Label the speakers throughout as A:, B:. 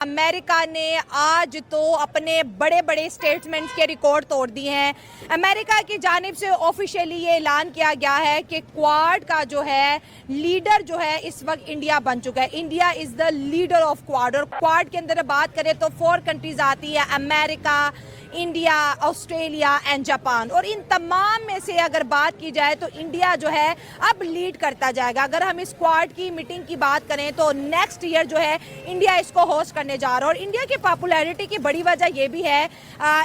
A: America ने आज तो अपने बड़े बड़े स्टेटमेंट्स के रिकॉर्ड तोड़ दिए हैं। अमेरिका की जानिब से ऑफिशियली ये ऐलान किया गया है कि क्वाड का जो है लीडर जो है इस वक्त इंडिया बन चुका है। India is the leader of quad. और क्वाड के अंदर बात करें तो 4 कंट्रीज आती है, America, India, Australia and Japan. और इन तमाम में से अगर बात की जाए तो इंडिया जो है अब लीड करता जाएगा। अगर हम इस क्वाड की मीटिंग की बात करें तो नेक्स्ट ईयर जो है इंडिया इसको होस्ट करने जा रहा है। और इंडिया की पॉपुलैरिटी की बड़ी वजह यह भी है,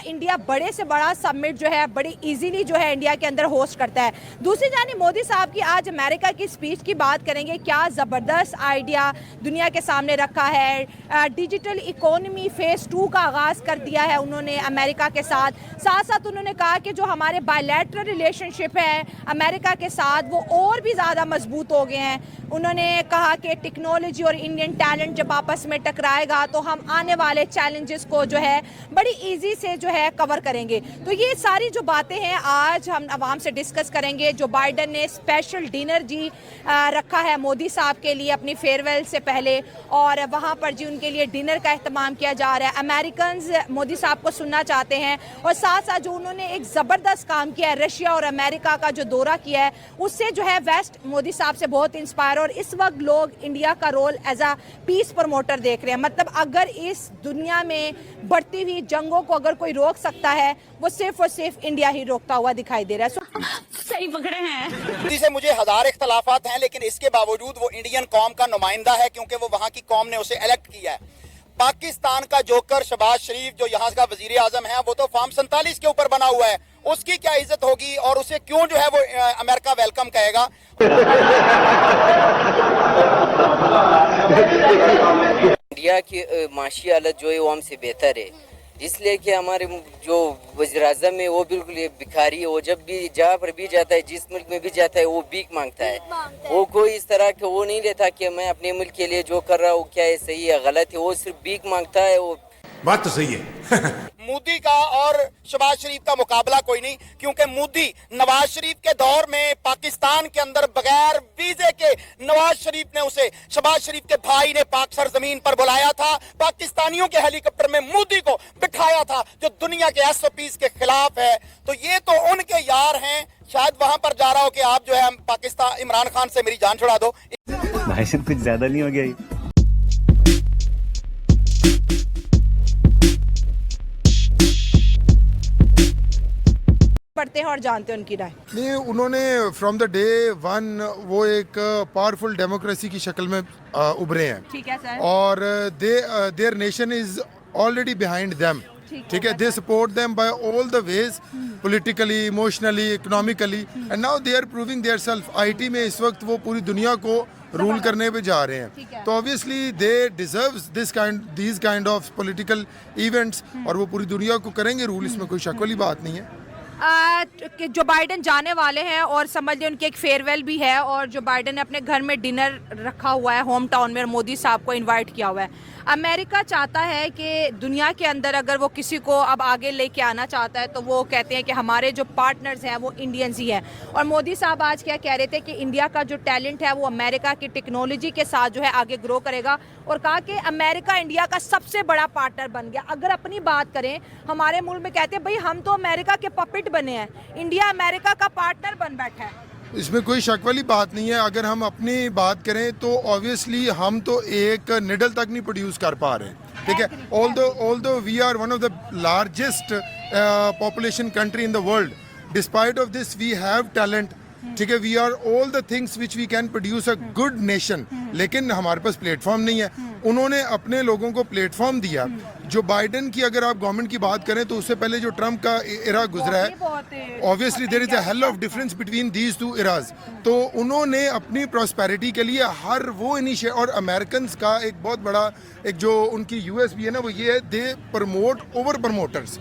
A: इंडिया बड़े से बड़ा समिट जो है बड़ी इजीली जो है इंडिया के अंदर होस्ट करता है। दूसरी जानिब मोदी साहब की आज अमेरिका की स्पीच की बात करेंगे। क्या ज़बरदस्त आइडिया दुनिया के सामने रखा है। डिजिटल इकोनॉमी फेज़ 2 का आगाज़ कर दिया है उन्होंने अमेरिका के साथ साथ उन्होंने कहा कि जो हमारे बायलैटरल रिलेशनशिप है अमेरिका के साथ वो और भी ज़्यादा मजबूत हो गए हैं। उन्होंने कहा कि टेक्नोलॉजी और इंडियन टैलेंट जब आपस में टकराएगा तो हम आने वाले चैलेंजेस को जो है बड़ी इजी से जो है कवर करेंगे। तो ये सारी जो बातें हैं आज हम आवाम से डिस्कस करेंगे। जो बाइडन ने स्पेशल डिनर जी रखा है मोदी साहब के लिए अपनी फेयरवेल से पहले, और वहाँ पर जी उनके लिए डिनर का एहतमाम किया जा रहा है। अमेरिकन मोदी साहब को सुनना चाहते हैं और साथ साथ जो उन्होंने एक ज़बरदस्त काम किया है, रशिया और अमेरिका का जो दौरा किया है उससे जो है वेस्ट मोदी साहब से बहुत इंस्पायर। और इस वक्त लोग इंडिया का role as a peace promoter देख रहे हैं। मतलब अगर इस दुनिया में बढ़ती हुई जंगों को अगर कोई रोक सकता है वो सिर्फ और सिर्फ इंडिया ही रोकता हुआ दिखाई दे रहा है।
B: सही पकड़े हैं।
C: मोदी से मुझे हजार इख्तलाफात हैं, लेकिन इसके बावजूद वो इंडियन कौम का नुमाइंदा है क्योंकि वो वहाँ की कौम ने उसे इलेक्ट किया है। पाकिस्तान का जोकर शहबाज शरीफ जो यहाँ का वजीर आजम है वो तो फॉर्म 47 के ऊपर बना हुआ है, उसकी क्या इज्जत होगी और उसे क्यों जो है वो अमेरिका वेलकम कहेगा।
D: इंडिया की माशी हालत जो है वो हमसे बेहतर है, इसलिए कि हमारे जो वज़ीर-ए-आज़म है वो बिल्कुल ये भिखारी है। वो जब भी जहाँ पर भी जाता है, जिस मुल्क में भी जाता है वो भीख मांगता है। वो कोई इस तरह के वो नहीं लेता कि मैं अपने मुल्क के लिए जो कर रहा हूँ क्या है सही है गलत है, वो सिर्फ भीख मांगता है। वो
E: बात तो सही है।
C: मोदी का और शहबाज शरीफ का मुकाबला कोई नहीं, क्योंकि मोदी नवाज शरीफ के दौर में पाकिस्तान के अंदर बगैर वीजे के नवाज शरीफ ने उसे शहबाज शरीफ के भाई ने पाक सरजमीन पर बुलाया था, पाकिस्तानियों के हेलीकॉप्टर में मोदी को बिठाया था जो दुनिया के SOPs के खिलाफ है। तो ये तो उनके यार हैं, शायद वहां पर जा रहा हो कि आप जो है पाकिस्तान इमरान खान से मेरी जान छुड़ा दो।
F: भाई साहब कुछ ज्यादा नहीं हो गया ये?
A: पढ़ते हैं और जानते हैं उनकी राय।
G: नहीं, उन्होंने फ्रॉम द डे वन वो एक पावरफुल डेमोक्रेसी की शक्ल में उभरे हैं।
A: ठीक है सर।
G: और their nation is already behind them. ठीक है, they support them by all the ways, politically, emotionally, economically, and now they are proving their self. IT में इस वक्त वो पूरी दुनिया को रूल करने पे जा रहे हैं। तो obviously they deserve these kind of political events, और वो पूरी दुनिया को करेंगे रूल, इसमें कोई शक वाली बात नहीं है।
A: कि जो बाइडन जाने वाले हैं और समझ लें उनकी एक फेयरवेल भी है, और जो बाइडन ने अपने घर में डिनर रखा हुआ है होम टाउन में, मोदी साहब को इनवाइट किया हुआ है। अमेरिका चाहता है कि दुनिया के अंदर अगर वो किसी को अब आगे लेके आना चाहता है तो वो कहते हैं कि हमारे जो पार्टनर्स हैं वो इंडियंस ही हैं। और मोदी साहब आज क्या कह रहे थे कि इंडिया का जो टैलेंट है वो अमेरिका की टेक्नोलॉजी के साथ जो है आगे ग्रो करेगा, और कहा कि अमेरिका इंडिया का सबसे बड़ा पार्टनर बन गया। अगर अपनी बात करें, हमारे मुल्क में कहते हैं भाई हम तो अमेरिका के पपेट बने हैं, इंडिया अमेरिका का पार्टनर बन बैठा है।
G: इसमें कोई शक वाली बात नहीं है। अगर हम अपनी बात करें तो ऑब्वियसली हम तो एक निडल तक नहीं प्रोड्यूस कर पा रहे, ठीक है। Although we are one of the largest population country in the world, despite of this we have talent, ठीक है, we are all the things which we can produce a good nation, लेकिन हमारे पास platform नहीं है। उन्होंने अपने लोगों को प्लेटफॉर्म दिया। जो बाइडन की अगर आप गवर्नमेंट की बात करें तो उससे पहले जो ट्रम्प का एरा गुजरा है, obviously there is a hell of difference between these two eras. तो उन्होंने अपनी प्रॉस्पेरिटी के लिए हर वो इनिशिएटिव, और अमेरिकन का एक बहुत बड़ा एक जो उनकी USP है ना वो ये है, दे प्रमोट ओवर प्रमोटर्स।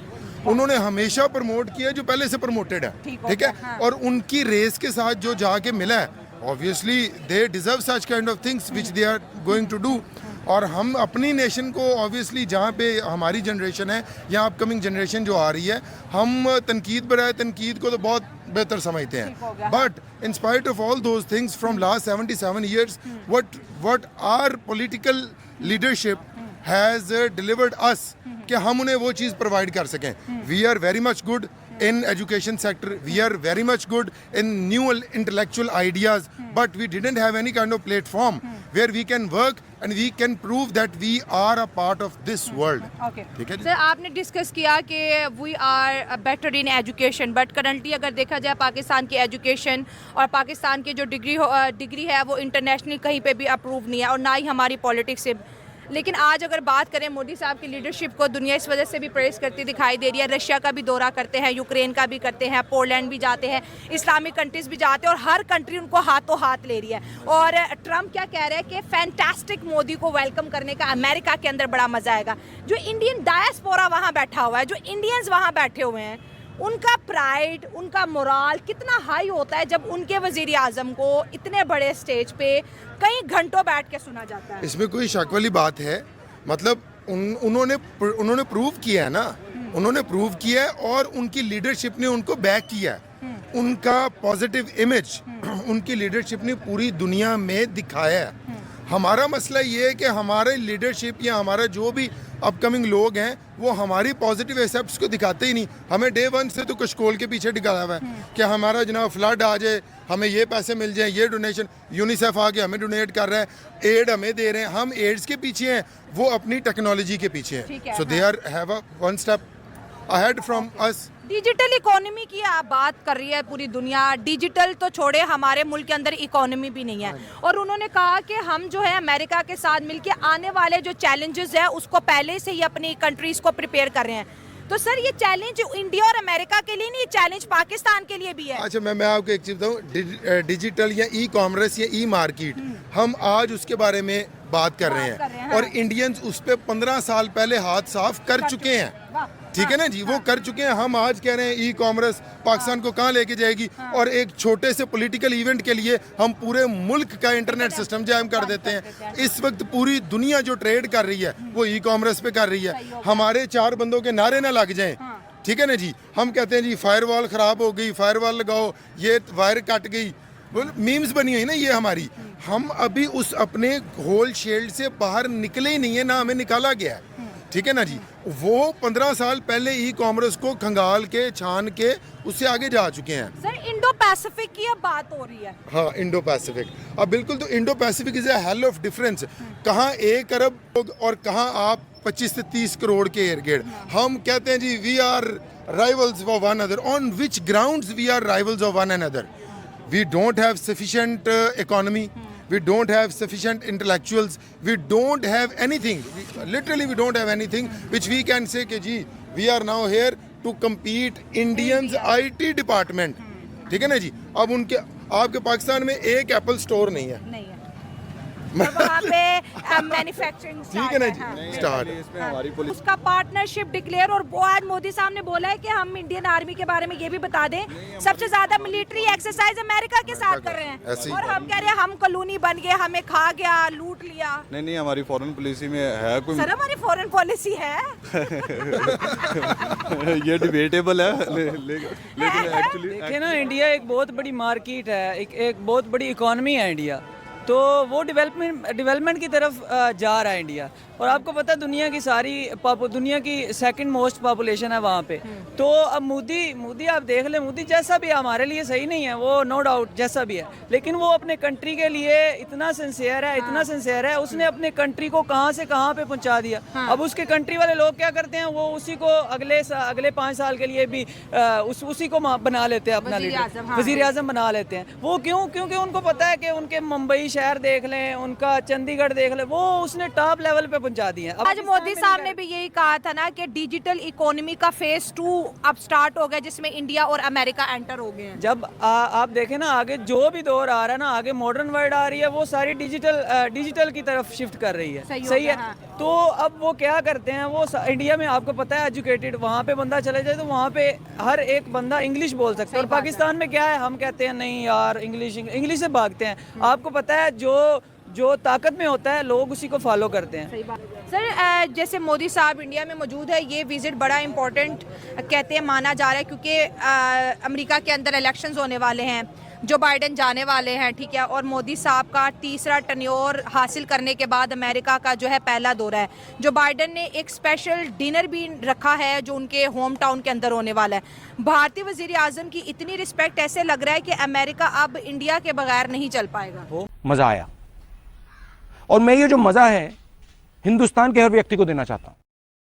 G: उन्होंने हमेशा प्रमोट किया जो पहले से प्रमोटेड है, ठीक है। हाँ। और उनकी रेस के साथ जो जाके मिला है, obviously they deserve such kind of things which they are going to do. और हम अपनी नेशन को ऑब्वियसली जहाँ पे हमारी जनरेशन है या अपकमिंग जनरेशन जो आ रही है, हम तनकीद बराए तनकीद को तो बहुत बेहतर समझते हैं, but in spite of all those things from last 77 years, what our political leadership has delivered us कि हम उन्हें वो चीज़ प्रोवाइड कर सकें. We are very much good in education sector, we are very much good in new intellectual ideas, but we didn't have any kind of platform where we can work and we can prove that we are a part of this world.
A: Okay
G: ठीक है जी?
A: Sir, आपने discuss किया कि we are better in education, but currently अगर देखा जाए पाकिस्तान की एजुकेशन और पाकिस्तान की जो डिग्री है वो इंटरनेशनल कहीं पे भी अप्रूव नहीं है और ना ही हमारी पॉलिटिक्स से. लेकिन आज अगर बात करें मोदी साहब की लीडरशिप को दुनिया इस वजह से भी प्रेस करती दिखाई दे रही है. रशिया का भी दौरा करते हैं, यूक्रेन का भी करते हैं, पोलैंड भी जाते हैं, इस्लामिक कंट्रीज भी जाते हैं और हर कंट्री उनको हाथों हाथ ले रही है. और ट्रम्प क्या कह रहे हैं कि फैंटास्टिक मोदी को वेलकम करने का अमेरिका के अंदर बड़ा मजा आएगा. जो इंडियन डायस्पोरा वहाँ बैठा हुआ है, जो इंडियंस वहाँ बैठे हुए हैं, उनका प्राइड, उनका मोराल कितना हाई होता है जब उनके वजीर आजम को इतने बड़े स्टेज पे कई घंटों बैठ के सुना जाता है.
G: इसमें कोई शक वाली बात है. मतलब उन्होंने प्रूव किया है ना, उन्होंने प्रूव किया है और उनकी लीडरशिप ने उनको बैक किया है. उनका पॉजिटिव इमेज उनकी लीडरशिप ने पूरी दुनिया में दिखाया है. हमारा मसला ये है कि हमारे लीडरशिप या हमारा जो भी अपकमिंग लोग हैं वो हमारी पॉजिटिव एसेप्ट्स को दिखाते ही नहीं. हमें डे वन से तो कशकोल के पीछे दिखाया हुआ है कि हमारा जनाब फ्लड आ जाए, हमें ये पैसे मिल जाए, ये डोनेशन, यूनिसेफ आके हमें डोनेट कर रहा है, एड हमें दे रहे हैं. हम एड्स के पीछे हैं, वो अपनी टेक्नोलॉजी के पीछे हैं. So they are have a one step ahead from us.
A: Digital economy की आप बात कर रही है पूरी दुनिया. डिजिटल तो छोड़े, हमारे मुल्क के अंदर इकोनॉमी भी नहीं है. और उन्होंने कहा कि हम जो है अमेरिका के साथ मिलके आने वाले जो चैलेंजेस है उसको पहले से ही अपनी कंट्रीज को प्रिपेयर कर रहे हैं. तो सर ये चैलेंज इंडिया और अमेरिका के लिए नहीं, चैलेंज पाकिस्तान के लिए भी है.
G: अच्छा, मैं आपको एक चीज़ बताऊँ. डिजिटल या ई कॉमर्स या ई मार्केट, हम आज उसके बारे में बात कर रहे हैं और इंडियंस उस पर 15 साल पहले हाथ साफ कर चुके हैं. ठीक है ना जी, वो कर चुके हैं. हम आज कह रहे हैं ई कॉमर्स पाकिस्तान को कहाँ लेके जाएगी और एक छोटे से पॉलिटिकल इवेंट के लिए हम पूरे मुल्क का इंटरनेट सिस्टम जैम कर देते हैं. इस वक्त पूरी दुनिया जो ट्रेड कर रही है वो ई कॉमर्स पे कर रही है. हमारे 4 बंदों के नारे ना लग जाएं. ठीक है ना जी, हम कहते हैं जी फायरवॉल खराब हो गई, फायरवॉल लगाओ, ये वायर कट गई, मीम्स बनी हुई ना ये हमारी. हम अभी उस अपने होल शेल्ड से बाहर निकले ही नहीं है, ना हमें निकाला गया है. ठीक है ना जी, वो 15 साल पहले ई कॉमर्स को खंगाल के छान के उससे आगे जा चुके हैं.
A: सर इंडो पैसिफिक की अब बात हो रही है.
G: हाँ, इंडो पैसिफिक. अब बिल्कुल, तो Indo Pacific is a hell of difference. कहाँ 1 अरब लोग और कहाँ आप 25 से 30 करोड़ के एयरगेट. हम कहते हैं जी we are rivals of one another. On which grounds we are rivals of one another? We don't have sufficient economy, we don't have sufficient intellectuals, we don't have anything, literally we don't have anything which we can say कि जी we are now here to compete Indians IT department. ठीक है ना जी. अब उनके आपके पाकिस्तान में एक Apple store नहीं है.
A: नहीं है. वहाँ पे मैन्युफैक्चरिंग
G: ठीक है ना जी, स्टार्ट.
A: उसका पार्टनरशिप डिक्लेयर. और वो आज मोदी साहब ने बोला है कि हम इंडियन आर्मी के बारे में ये भी बता दें, सबसे ज्यादा मिलिट्री एक्सरसाइज अमेरिका के साथ कर रहे हैं और हम कह रहे हैं हम कॉलोनी बन गए, हमें खा गया, लूट लिया.
H: नहीं, हमारी फॉरेन पॉलिसी में है कोई.
A: सर हमारी फॉरेन पॉलिसी है.
H: ये डिबेटेबल है, लेकिन एक्चुअली
I: देखिए ना, इंडिया एक बहुत बड़ी मार्केट है, एक बहुत बड़ी इकोनॉमी है इंडिया. तो वो डेवलपमेंट की तरफ जा रहा है इंडिया. और आपको पता है दुनिया की सेकंड मोस्ट पॉपुलेशन है वहाँ पे. तो अब मोदी आप देख ले, मोदी जैसा भी है हमारे लिए सही नहीं है, वो नो डाउट जैसा भी है, लेकिन वो अपने कंट्री के लिए इतना सिंसियर है, उसने अपने कंट्री को कहाँ से कहाँ पे पहुँचा दिया. अब उसके कंट्री वाले लोग क्या करते हैं, वो उसी को अगले 5 साल के लिए भी उसी को बना लेते हैं अपना लीडर, वजीर आजम बना लेते हैं. वो क्योंकि उनको पता है कि उनके मुंबई शहर देख लें, उनका चंडीगढ़ देख लें, वो उसने टॉप लेवल पे पहुंचा दिए.
A: आज मोदी साहब ने भी यही कहा था ना कि डिजिटल इकोनॉमी का फेज 2 अब स्टार्ट हो गया, जिसमें इंडिया और अमेरिका एंटर हो गए हैं.
I: जब आप देखें ना, आगे जो भी दौर आ रहा है ना, आगे मॉडर्न वर्ल्ड आ रही है, वो सारी डिजिटल की तरफ शिफ्ट कर रही है. सही है. तो अब वो क्या करते हैं, वो इंडिया में आपको पता है एजुकेटेड, वहाँ पे बंदा चले जाए तो वहाँ पे हर एक बंदा इंग्लिश बोल सकता है. और पाकिस्तान में क्या है, हम कहते हैं नहीं यार इंग्लिश से भागते हैं. आपको पता है जो ताकत में होता है लोग उसी को फॉलो करते हैं.
A: सही बात. सर जैसे मोदी साहब इंडिया में मौजूद है, ये विजिट बड़ा इम्पोर्टेंट कहते हैं, माना जा रहा है, क्योंकि अमेरिका के अंदर इलेक्शंस होने वाले हैं. जो बाइडेन जाने वाले हैं, ठीक है, और मोदी साहब का तीसरा टर्न्योर हासिल करने के बाद अमेरिका का जो है पहला दौरा है, जो बाइडेन ने एक स्पेशल डिनर भी रखा है जो उनके होम टाउन के अंदर होने वाला है। भारतीय वजीर आजम की इतनी रिस्पेक्ट, ऐसे लग रहा है कि अमेरिका अब इंडिया के बगैर नहीं चल पाएगा।
J: मजा आया, और मैं ये जो मजा है हिंदुस्तान के हर व्यक्ति को देना चाहता हूँ।